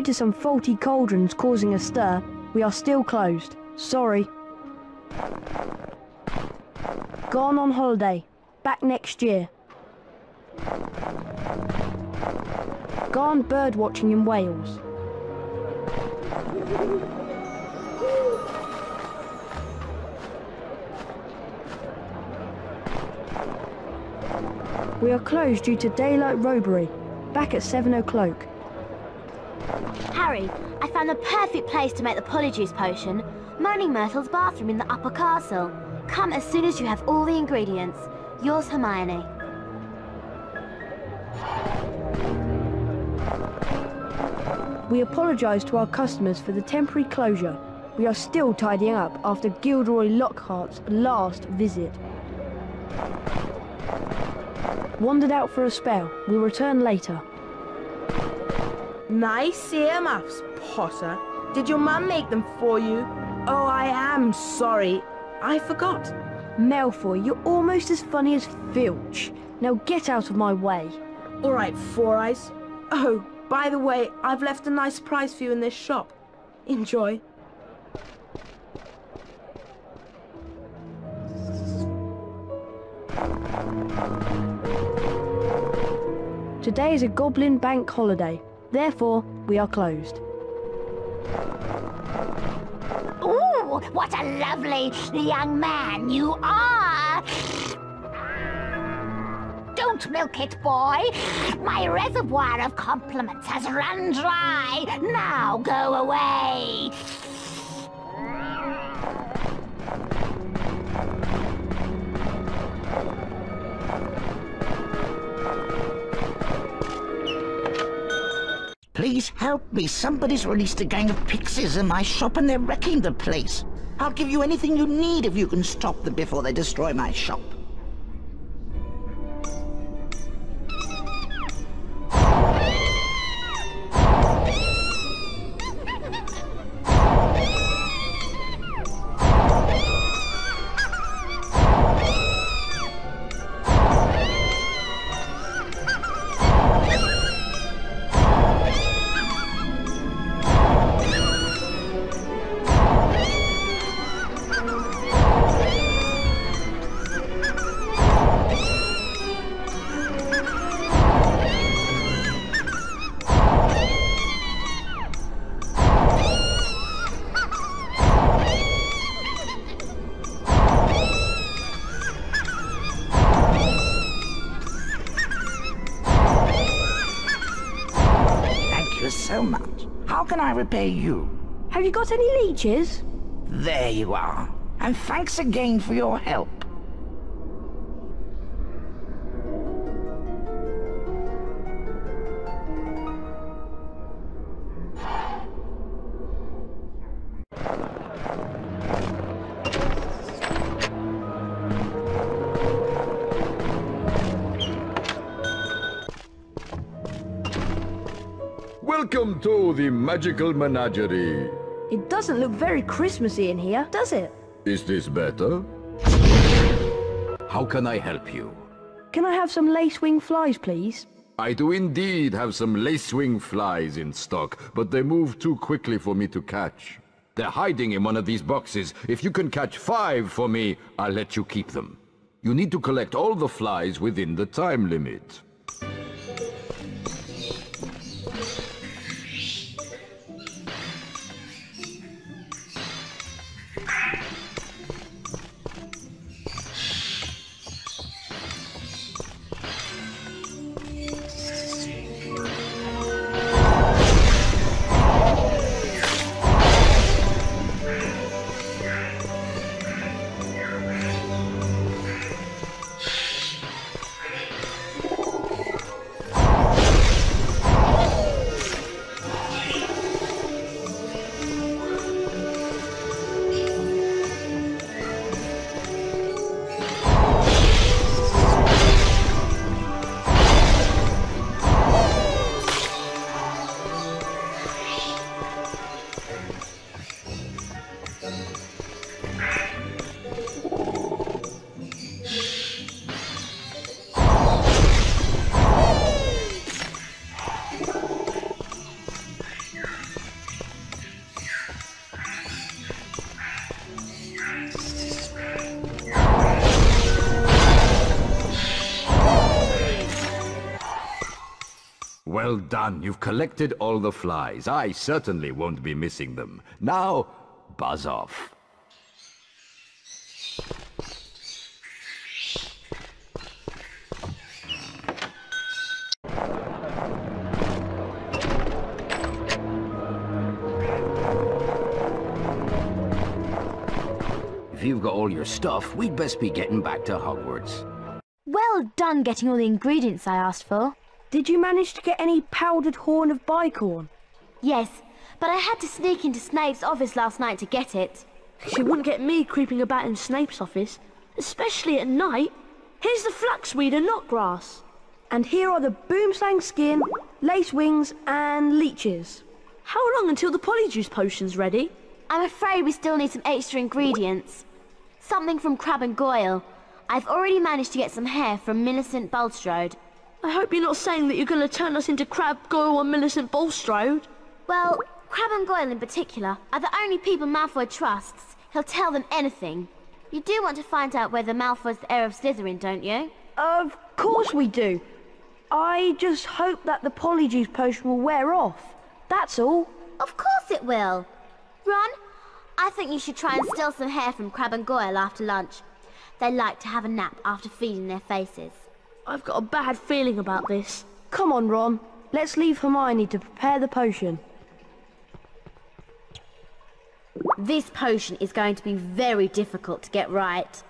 to some faulty cauldrons causing a stir, we are still closed. Sorry. Gone on holiday. Back next year. Gone bird watching in Wales. We are closed due to daylight robbery. Back at 7 o'clock. Harry, I found the perfect place to make the polyjuice potion. Moaning Myrtle's bathroom in the upper castle. Come as soon as you have all the ingredients. Yours, Hermione. We apologise to our customers for the temporary closure. We are still tidying up after Gilderoy Lockhart's last visit. Wandered out for a spell. We'll return later. Nice earmuffs, Potter. Did your mum make them for you? Oh, I am sorry. I forgot. Malfoy, you're almost as funny as Filch. Now get out of my way. All right, Four Eyes. Oh, by the way, I've left a nice surprise for you in this shop. Enjoy. Today is a Goblin Bank holiday. Therefore, we are closed. Ooh, what a lovely young man you are! Don't milk it, boy. My reservoir of compliments has run dry. Now go away. Please help me. Somebody's released a gang of pixies in my shop and they're wrecking the place. I'll give you anything you need if you can stop them before they destroy my shop. So much. How can I repay you? Have you got any leeches? There you are. And thanks again for your help. Welcome to the magical menagerie. It doesn't look very Christmassy in here, does it? Is this better? How can I help you? Can I have some lacewing flies, please? I do indeed have some lacewing flies in stock, but they move too quickly for me to catch. They're hiding in one of these boxes. If you can catch 5 for me, I'll let you keep them. You need to collect all the flies within the time limit. Well done. You've collected all the flies. I certainly won't be missing them. Now, buzz off. If you've got all your stuff, we'd best be getting back to Hogwarts. Well done getting all the ingredients I asked for. Did you manage to get any powdered horn of bicorn? Yes, but I had to sneak into Snape's office last night to get it. She wouldn't get me creeping about in Snape's office, especially at night. Here's the flaxweed and knotgrass. And here are the boomslang skin, lace wings, and leeches. How long until the polyjuice potion's ready? I'm afraid we still need some extra ingredients. Something from Crab and Goyle. I've already managed to get some hair from Millicent Bulstrode. I hope you're not saying that you're going to turn us into Crab, Goyle and Millicent Bulstrode. Well, Crab and Goyle in particular are the only people Malfoy trusts. He'll tell them anything. You do want to find out whether Malfoy's the heir of Slytherin, don't you? Of course we do. I just hope that the polyjuice potion will wear off. That's all. Of course it will. Ron, I think you should try and steal some hair from Crab and Goyle after lunch. They like to have a nap after feeding their faces. I've got a bad feeling about this. Come on, Ron. Let's leave Hermione to prepare the potion. This potion is going to be very difficult to get right.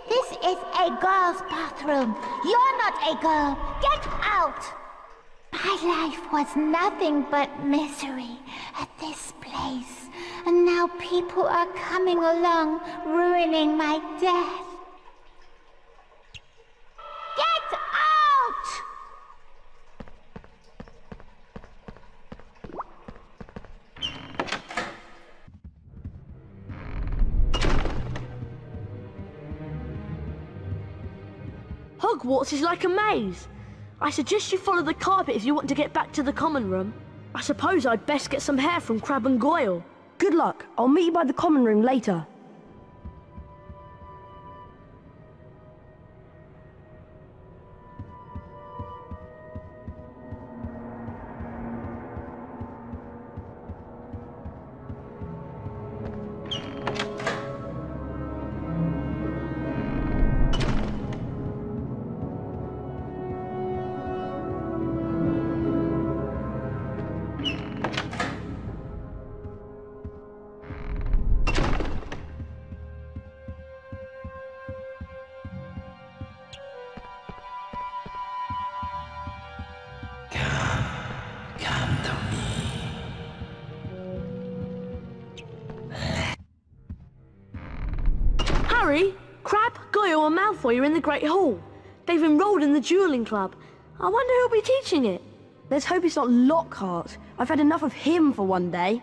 This is a girl's bathroom. You're not a girl. Get out! My life was nothing but misery at this place. And now people are coming along, ruining my death. Get out! Hogwarts is like a maze. I suggest you follow the carpet if you want to get back to the common room. I suppose I'd best get some hair from Crab and Goyle. Good luck. I'll meet you by the common room later. Harry, Crab, Goyle and Malfoy are in the Great Hall. They've enrolled in the dueling club. I wonder who'll be teaching it. Let's hope it's not Lockhart. I've had enough of him for one day.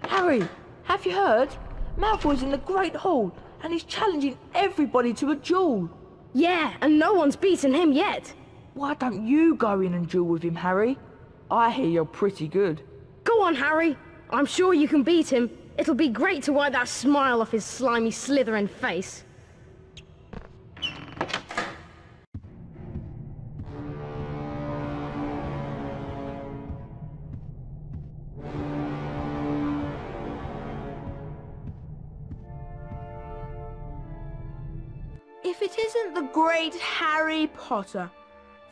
Harry, have you heard? Malfoy's in the Great Hall, and he's challenging everybody to a duel. Yeah, and no one's beaten him yet. Why don't you go in and duel with him, Harry? I hear you're pretty good. Go on, Harry. I'm sure you can beat him. It'll be great to wipe that smile off his slimy Slytherin face. If it isn't the great Harry Potter.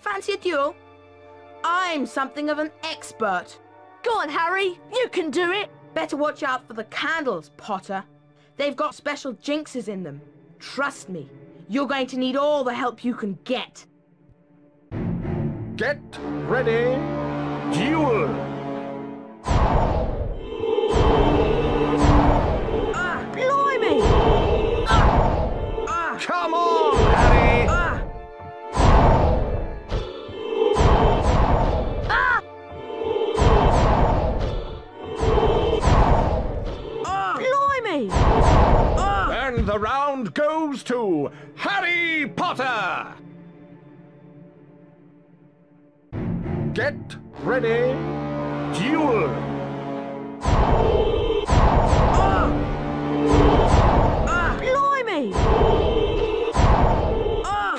Fancy a duel? I'm something of an expert. Go on, Harry. You can do it. Better watch out for the candles, Potter. They've got special jinxes in them. Trust me, you're going to need all the help you can get. Get ready, duel! And the round goes to Harry Potter! Get ready, duel! Blimey!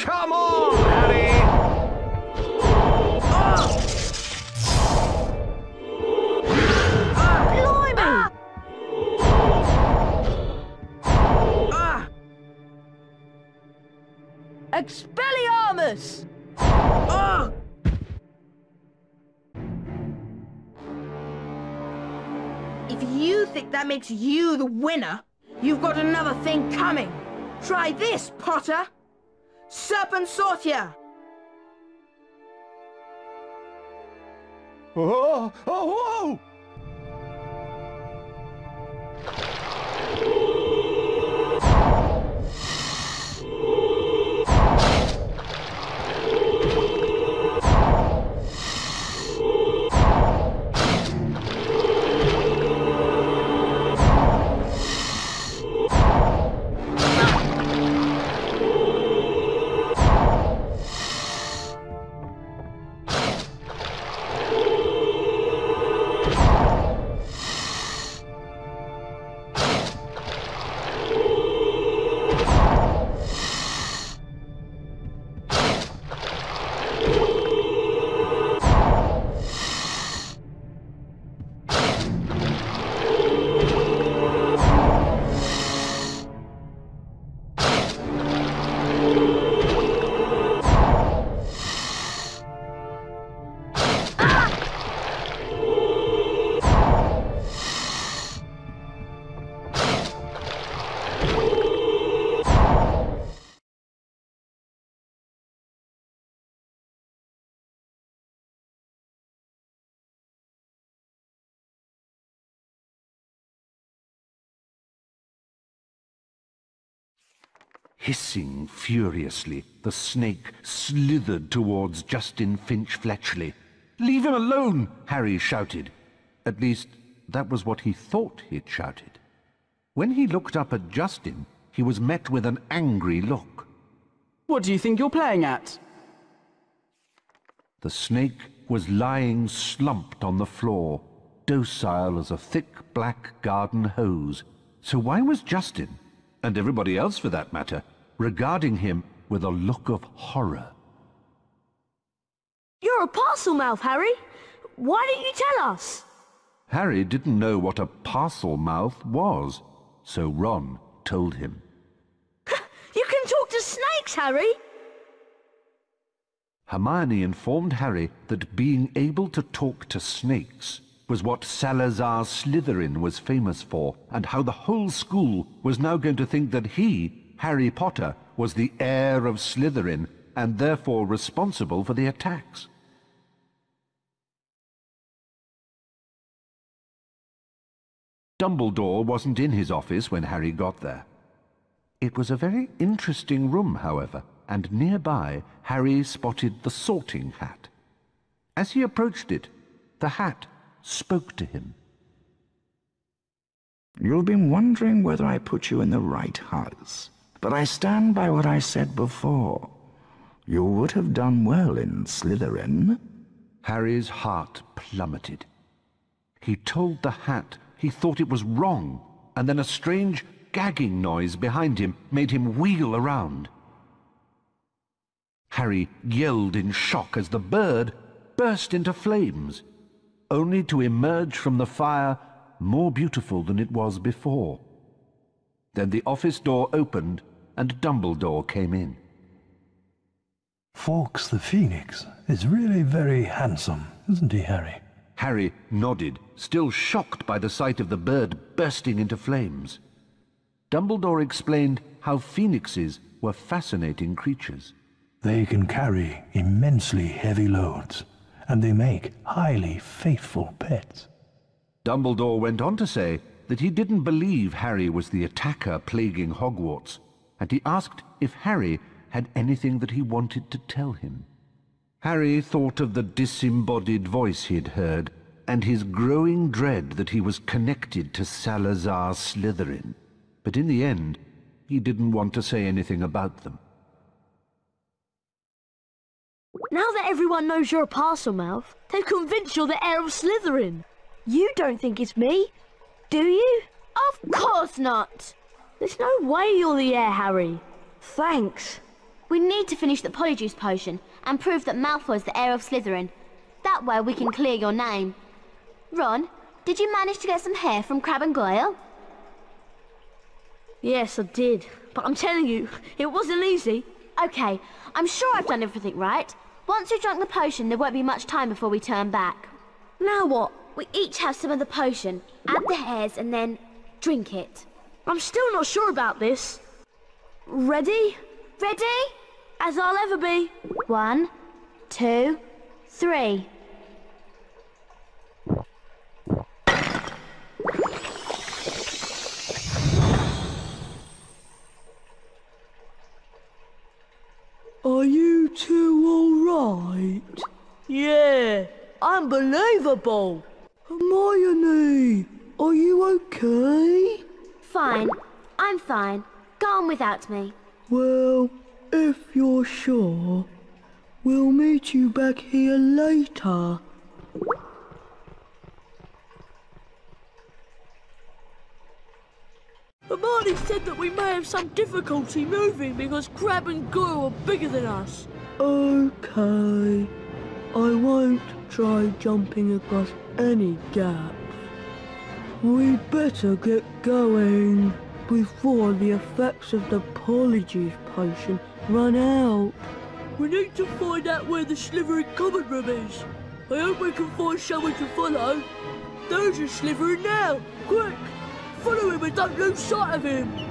Come on, Harry! Blimey! Expelliarmus! If you think that makes you the winner, you've got another thing coming. Try this, Potter. Serpent Sortia. Oh, oh, whoa! Hissing furiously, the snake slithered towards Justin Finch Fletchley. "Leave him alone!" Harry shouted. At least, that was what he thought he'd shouted. When he looked up at Justin, he was met with an angry look. What do you think you're playing at? The snake was lying slumped on the floor, docile as a thick black garden hose. So why was Justin, and everybody else for that matter, regarding him with a look of horror? You're a parcel mouth, Harry. Why didn't you tell us? Harry didn't know what a parcel mouth was, so Ron told him. You can talk to snakes, Harry! Hermione informed Harry that being able to talk to snakes was what Salazar Slytherin was famous for, and how the whole school was now going to think that he, Harry Potter, was the heir of Slytherin and therefore responsible for the attacks. Dumbledore wasn't in his office when Harry got there. It was a very interesting room, however, and nearby Harry spotted the sorting hat. As he approached it, the hat spoke to him. You've been wondering whether I put you in the right house, but I stand by what I said before. You would have done well in Slytherin. Harry's heart plummeted. He told the hat he thought it was wrong, and then a strange gagging noise behind him made him wheel around. Harry yelled in shock as the bird burst into flames, only to emerge from the fire more beautiful than it was before. Then the office door opened and Dumbledore came in. Fawkes the Phoenix is really very handsome, isn't he, Harry? Harry nodded, still shocked by the sight of the bird bursting into flames. Dumbledore explained how phoenixes were fascinating creatures. They can carry immensely heavy loads, and they make highly faithful pets. Dumbledore went on to say that he didn't believe Harry was the attacker plaguing Hogwarts, and he asked if Harry had anything that he wanted to tell him. Harry thought of the disembodied voice he'd heard, and his growing dread that he was connected to Salazar Slytherin. But in the end, he didn't want to say anything about them. Now that everyone knows you're a Parselmouth, they've convinced you're the heir of Slytherin. You don't think it's me, do you? Of course not! There's no way you're the heir, Harry. Thanks. We need to finish the Polyjuice potion and prove that Malfoy's the heir of Slytherin. That way we can clear your name. Ron, did you manage to get some hair from Crabbe and Goyle? Yes, I did. But I'm telling you, it wasn't easy. Okay, I'm sure I've done everything right. Once we've drunk the potion, there won't be much time before we turn back. Now what? We each have some of the potion, add the hairs, and then drink it. I'm still not sure about this. Ready? Ready? As I'll ever be. 1, 2, 3. Are you two alright? Yeah, unbelievable. Hermione, are you okay? Fine. I'm fine. Go on without me. Well, if you're sure, we'll meet you back here later. Hermione said that we may have some difficulty moving because Crabbe and Goyle are bigger than us. Okay. I won't try jumping across any gaps. We'd better get going before the effects of the Polyjuice potion run out. We need to find out where the Slytherin common room is. I hope we can find someone to follow. There's a Slytherin now. Quick! Follow him and don't lose sight of him.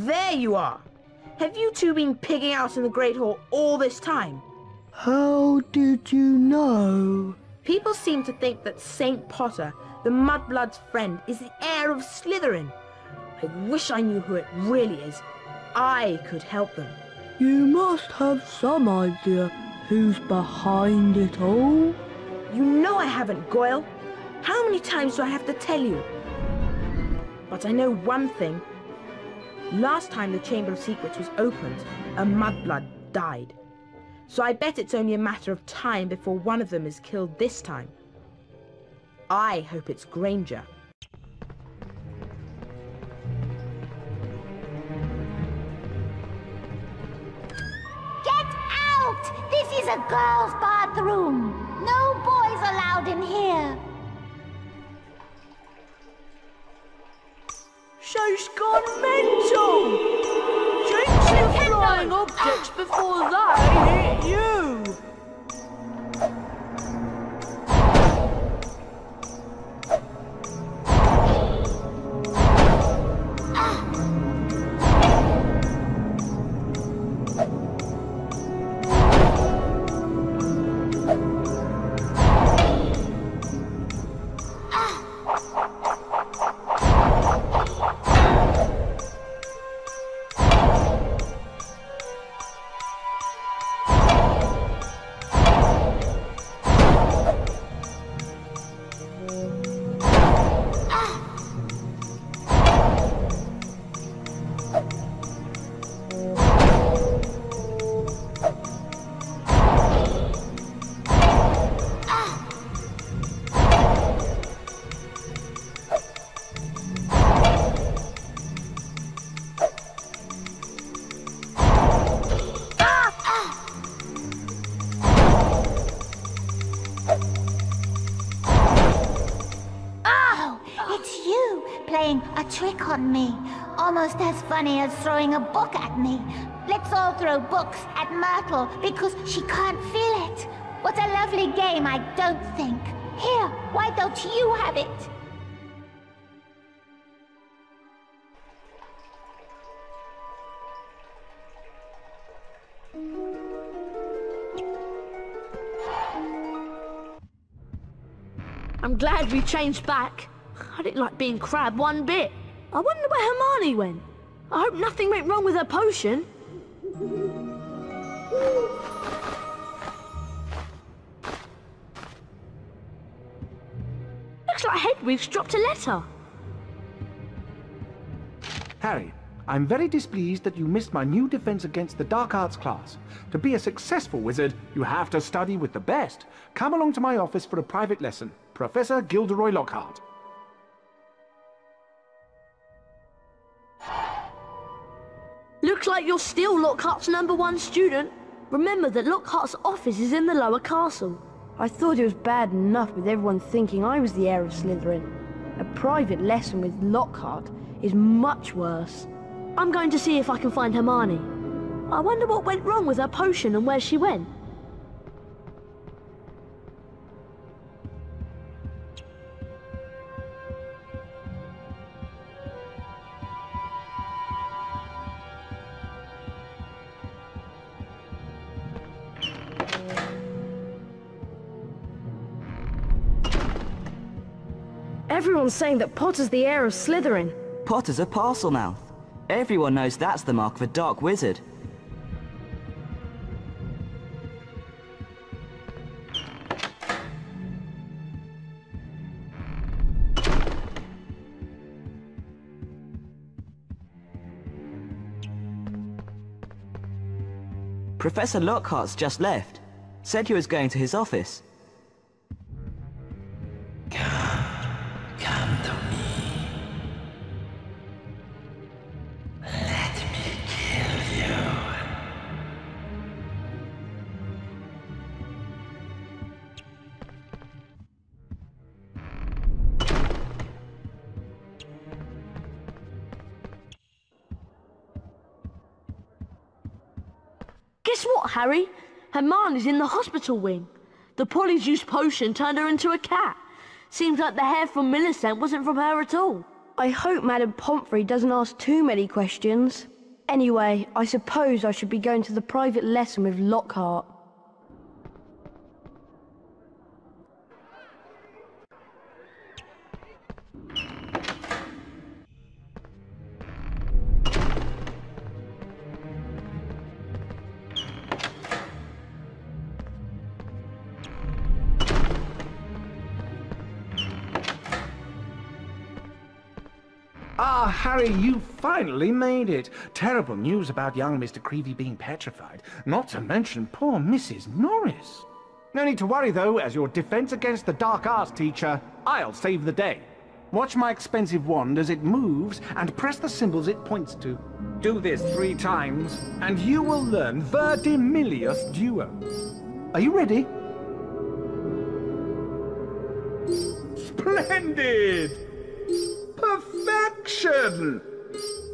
There you are! Have you two been pigging out in the Great Hall all this time? How did you know? People seem to think that Saint Potter, the Mudblood's friend, is the heir of Slytherin. I wish I knew who it really is. I could help them. You must have some idea who's behind it all. You know I haven't, Goyle. How many times do I have to tell you? But I know one thing. Last time the Chamber of Secrets was opened, a Mudblood died. So I bet it's only a matter of time before one of them is killed this time. I hope it's Granger. Get out! This is a girls' bathroom. No boys allowed in here. She's gone mental! Jinx the flying objects before they hit you! Playing a trick on me. Almost as funny as throwing a book at me. Let's all throw books at Myrtle because she can't feel it. What a lovely game, I don't think. Here, why don't you have it? I'm glad we changed back. I didn't like being Crab one bit. I wonder where Hermione went. I hope nothing went wrong with her potion. Looks like Hedwig's dropped a letter. Harry, I'm very displeased that you missed my new defense against the dark arts class. To be a successful wizard, you have to study with the best. Come along to my office for a private lesson. Professor Gilderoy Lockhart. Looks like you're still Lockhart's #1 student. Remember that Lockhart's office is in the lower castle. I thought it was bad enough with everyone thinking I was the heir of Slytherin. A private lesson with Lockhart is much worse. I'm going to see if I can find Hermione. I wonder what went wrong with her potion and where she went. Everyone's saying that Potter's the heir of Slytherin. Potter's a Parselmouth. Everyone knows that's the mark of a dark wizard. Professor Lockhart's just left. Said he was going to his office. Come to me. Let me kill you. Guess what, Harry? Hermione's in the hospital wing. The polyjuice potion turned her into a cat. Seems like the hair from Millicent wasn't from her at all. I hope Madame Pomfrey doesn't ask too many questions. Anyway, I suppose I should be going to the private lesson with Lockhart. Ah, Harry, you finally made it. Terrible news about young Mr. Creevy being petrified, not to mention poor Mrs. Norris. No need to worry, though, as your defense against the dark arts teacher, I'll save the day. Watch my expensive wand as it moves and press the symbols it points to. Do this 3 times, and you will learn Verdimillious Duo. Are you ready? Splendid! Perfection!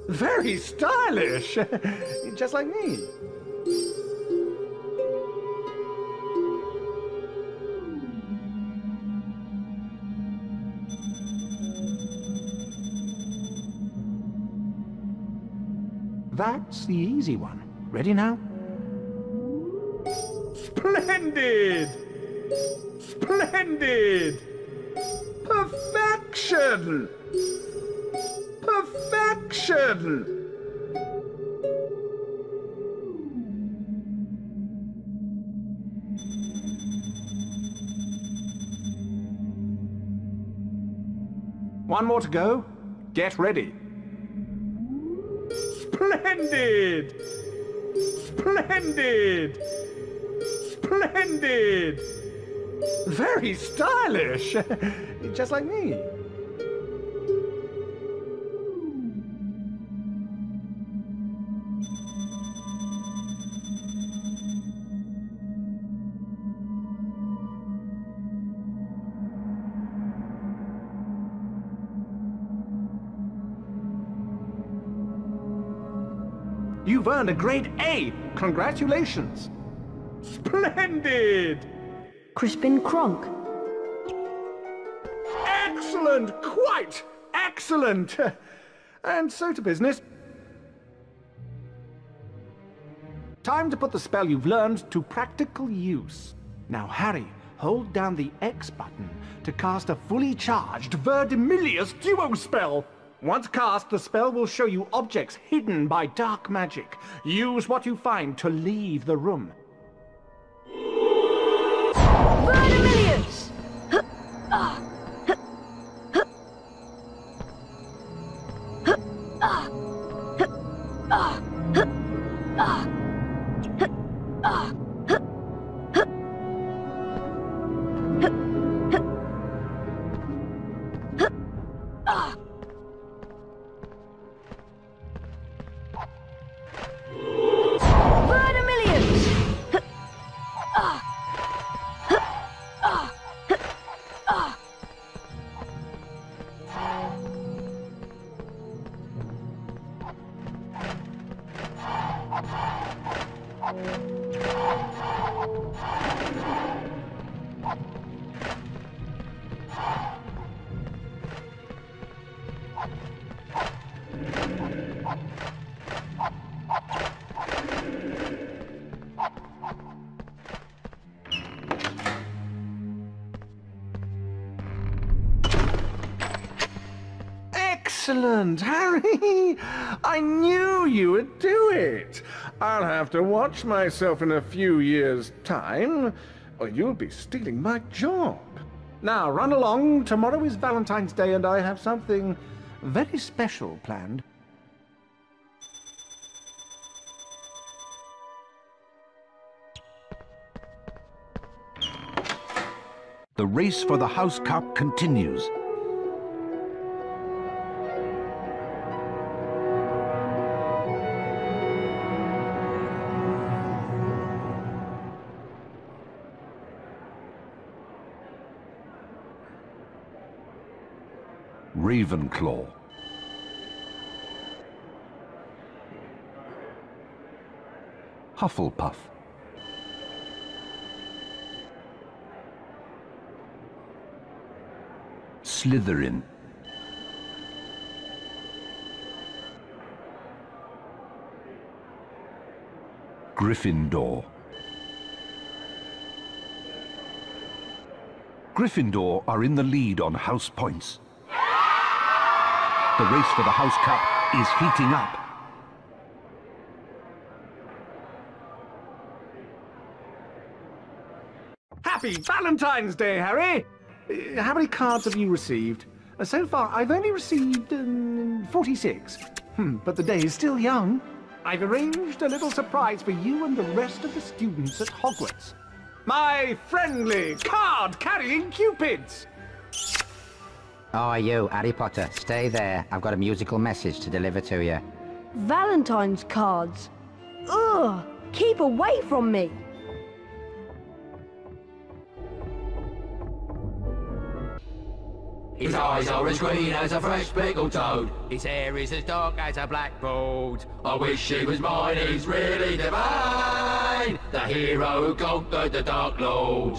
Very stylish! Just like me. That's the easy one. Ready now? Splendid! Splendid! Perfection! Perfection! One more to go. Get ready. Splendid! Splendid! Splendid! Very stylish! Just like me. You've earned a grade A! Congratulations! Splendid! Crispin Kronk. Excellent! Quite excellent! And so to business. Time to put the spell you've learned to practical use. Now, Harry, hold down the X button to cast a fully charged Verdimillious Duo spell. Once cast, the spell will show you objects hidden by dark magic. Use what you find to leave the room. Verdimillious! Excellent, Harry! I knew you would do it! I'll have to watch myself in a few years' time, or you'll be stealing my job. Now, run along. Tomorrow is Valentine's Day, and I have something very special planned. The race for the House Cup continues. Ravenclaw. Hufflepuff. Slytherin. Gryffindor. Gryffindor are in the lead on house points. The race for the House Cup is heating up. Happy Valentine's Day, Harry! How many cards have you received? So far, I've only received 46. But the day is still young. I've arranged a little surprise for you and the rest of the students at Hogwarts. My friendly card-carrying cupids! Oh, you, Harry Potter, stay there. I've got a musical message to deliver to you. Valentine's cards. Ugh! Keep away from me! His eyes are as green as a fresh pickled toad. His hair is as dark as a blackboard. I wish he was mine, he's really divine. The hero who conquered the Dark Lord.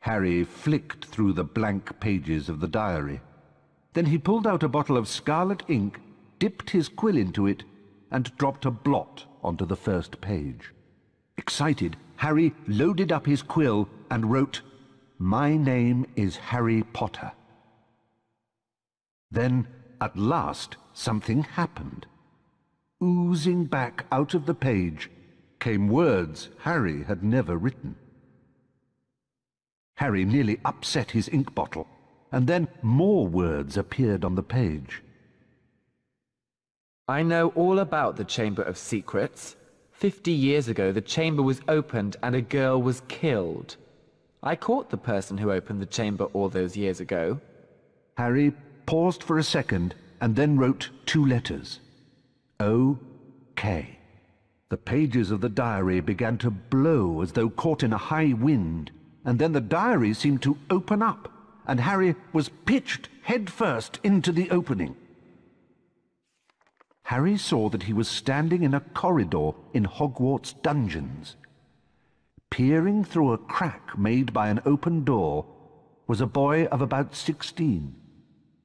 Harry flicked through the blank pages of the diary. Then he pulled out a bottle of scarlet ink, dipped his quill into it, and dropped a blot onto the first page. Excited, Harry loaded up his quill and wrote, "My name is Harry Potter." Then, at last, something happened. Oozing back out of the page came words Harry had never written. Harry nearly upset his ink bottle, and then more words appeared on the page. I know all about the Chamber of Secrets. 50 years ago, the chamber was opened and a girl was killed. I caught the person who opened the chamber all those years ago. Harry paused for a second and then wrote 2 letters. O.K. The pages of the diary began to blow as though caught in a high wind, and then the diary seemed to open up, and Harry was pitched headfirst into the opening. Harry saw that he was standing in a corridor in Hogwarts dungeons. Peering through a crack made by an open door was a boy of about 16.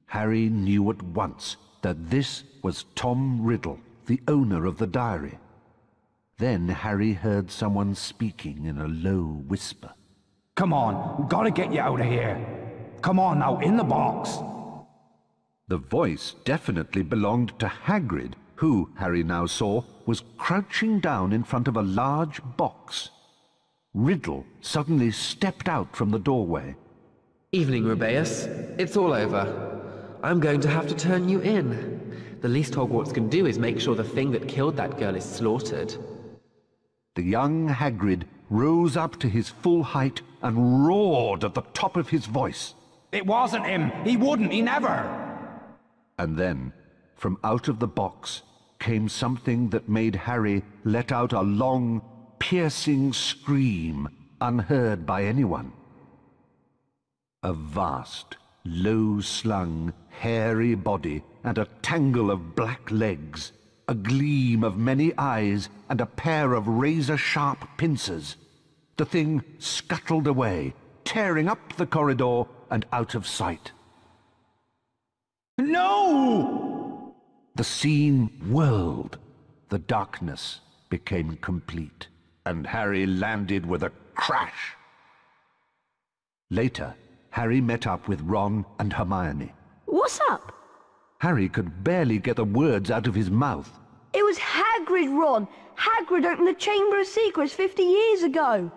Harry knew at once that this was Tom Riddle, the owner of the diary. Then Harry heard someone speaking in a low whisper. Come on, gotta get you out of here. Come on now, in the box. The voice definitely belonged to Hagrid, who, Harry now saw, was crouching down in front of a large box. Riddle suddenly stepped out from the doorway. Evening, Rubeus. It's all over. I'm going to have to turn you in. The least Hogwarts can do is make sure the thing that killed that girl is slaughtered. The young Hagrid rose up to his full height and roared at the top of his voice. It wasn't him! He wouldn't! He never! And then, from out of the box, came something that made Harry let out a long, piercing scream unheard by anyone. A vast, low-slung, hairy body and a tangle of black legs, a gleam of many eyes and a pair of razor-sharp pincers. The thing scuttled away, tearing up the corridor and out of sight. No! The scene whirled. The darkness became complete, and Harry landed with a crash. Later, Harry met up with Ron and Hermione. What's up? Harry could barely get the words out of his mouth. It was Hagrid, Ron. Hagrid opened the Chamber of Secrets 50 years ago.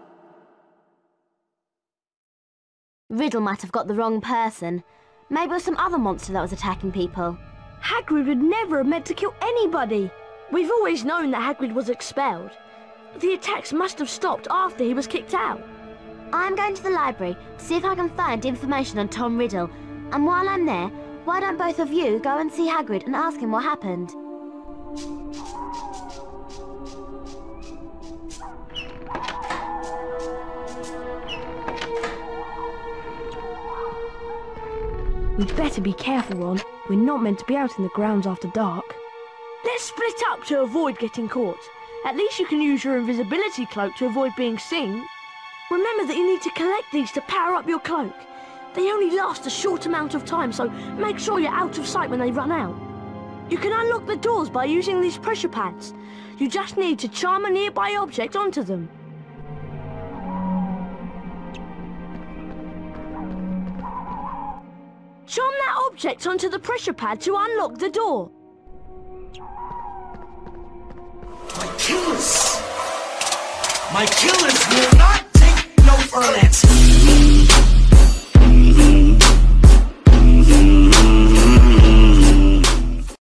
Riddle might have got the wrong person. Maybe it was some other monster that was attacking people. Hagrid would never have meant to kill anybody. We've always known that Hagrid was expelled. The attacks must have stopped after he was kicked out. I'm going to the library to see if I can find information on Tom Riddle. And while I'm there, why don't both of you go and see Hagrid and ask him what happened? We'd better be careful, Ron. We're not meant to be out in the grounds after dark. Let's split up to avoid getting caught. At least you can use your invisibility cloak to avoid being seen. Remember that you need to collect these to power up your cloak. They only last a short amount of time, so make sure you're out of sight when they run out. You can unlock the doors by using these pressure pads. You just need to charm a nearby object onto them. Charm that object onto the pressure pad to unlock the door. My killers will not take no for an answer.